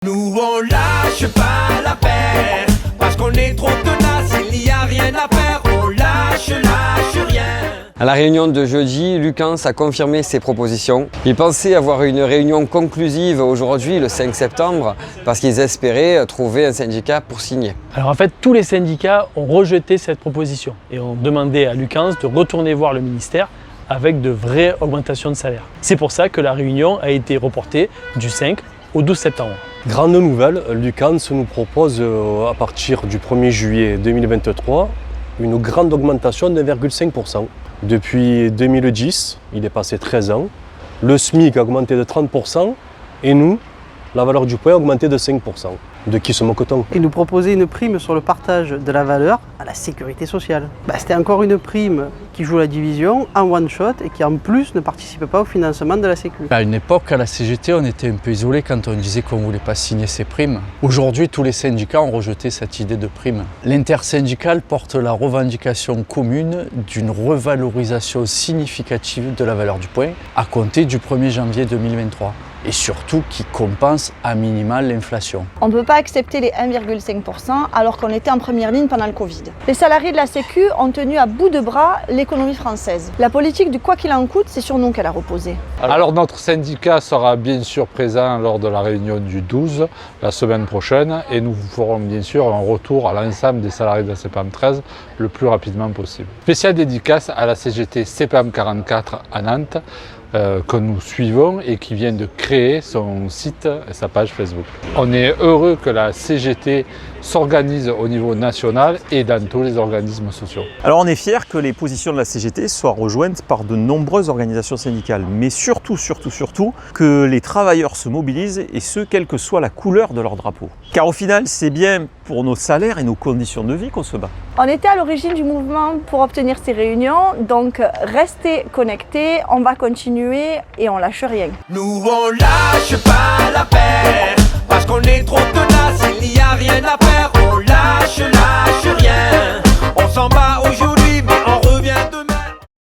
Nous on lâche pas l'affaire, parce qu'on est trop tenace, il n'y a rien à faire, on lâche rien. À la réunion de jeudi, Lucans a confirmé ses propositions. Ils pensaient avoir une réunion conclusive aujourd'hui, le 5 septembre, parce qu'ils espéraient trouver un syndicat pour signer. Alors en fait, tous les syndicats ont rejeté cette proposition et ont demandé à Lucans de retourner voir le ministère avec de vraies augmentations de salaire. C'est pour ça que la réunion a été reportée du 5 au 12 septembre. Grande nouvelle, Lucans nous propose à partir du 1er juillet 2023 une grande augmentation de 1,5%. Depuis 2010, il est passé 13 ans, le SMIC a augmenté de 30% et nous, la valeur du point a augmenté de 5%. De qui se moque-t-on? Il nous proposait une prime sur le partage de la valeur à la sécurité sociale. C'était encore une prime qui joue la division en one shot et qui en plus ne participe pas au financement de la Sécu. À une époque, à la CGT, on était un peu isolé quand on disait qu'on ne voulait pas signer ces primes. Aujourd'hui, tous les syndicats ont rejeté cette idée de prime. L'intersyndicale porte la revendication commune d'une revalorisation significative de la valeur du point à compter du 1er janvier 2023. Et surtout qui compense à minima l'inflation. On ne peut pas accepter les 1,5% alors qu'on était en première ligne pendant le Covid. Les salariés de la Sécu ont tenu à bout de bras l'économie française. La politique du quoi qu'il en coûte, c'est sur nous qu'elle a reposé. Alors notre syndicat sera bien sûr présent lors de la réunion du 12, la semaine prochaine, et nous ferons bien sûr un retour à l'ensemble des salariés de la CPAM 13 le plus rapidement possible. Spéciale dédicace à la CGT CPAM 44 à Nantes, que nous suivons et qui vient de créer son site et sa page Facebook. On est heureux que la CGT s'organise au niveau national et dans tous les organismes sociaux. Alors on est fiers que les positions de la CGT soient rejointes par de nombreuses organisations syndicales, mais surtout que les travailleurs se mobilisent et ce, quelle que soit la couleur de leur drapeau. Car au final, c'est bien pour nos salaires et nos conditions de vie qu'on se bat. On était à l'origine du mouvement pour obtenir ces réunions, donc restez connectés, on va continuer et on lâche rien. Nous on lâche pas l'affaire, parce qu'on est trop tenace, il n'y a rien à faire.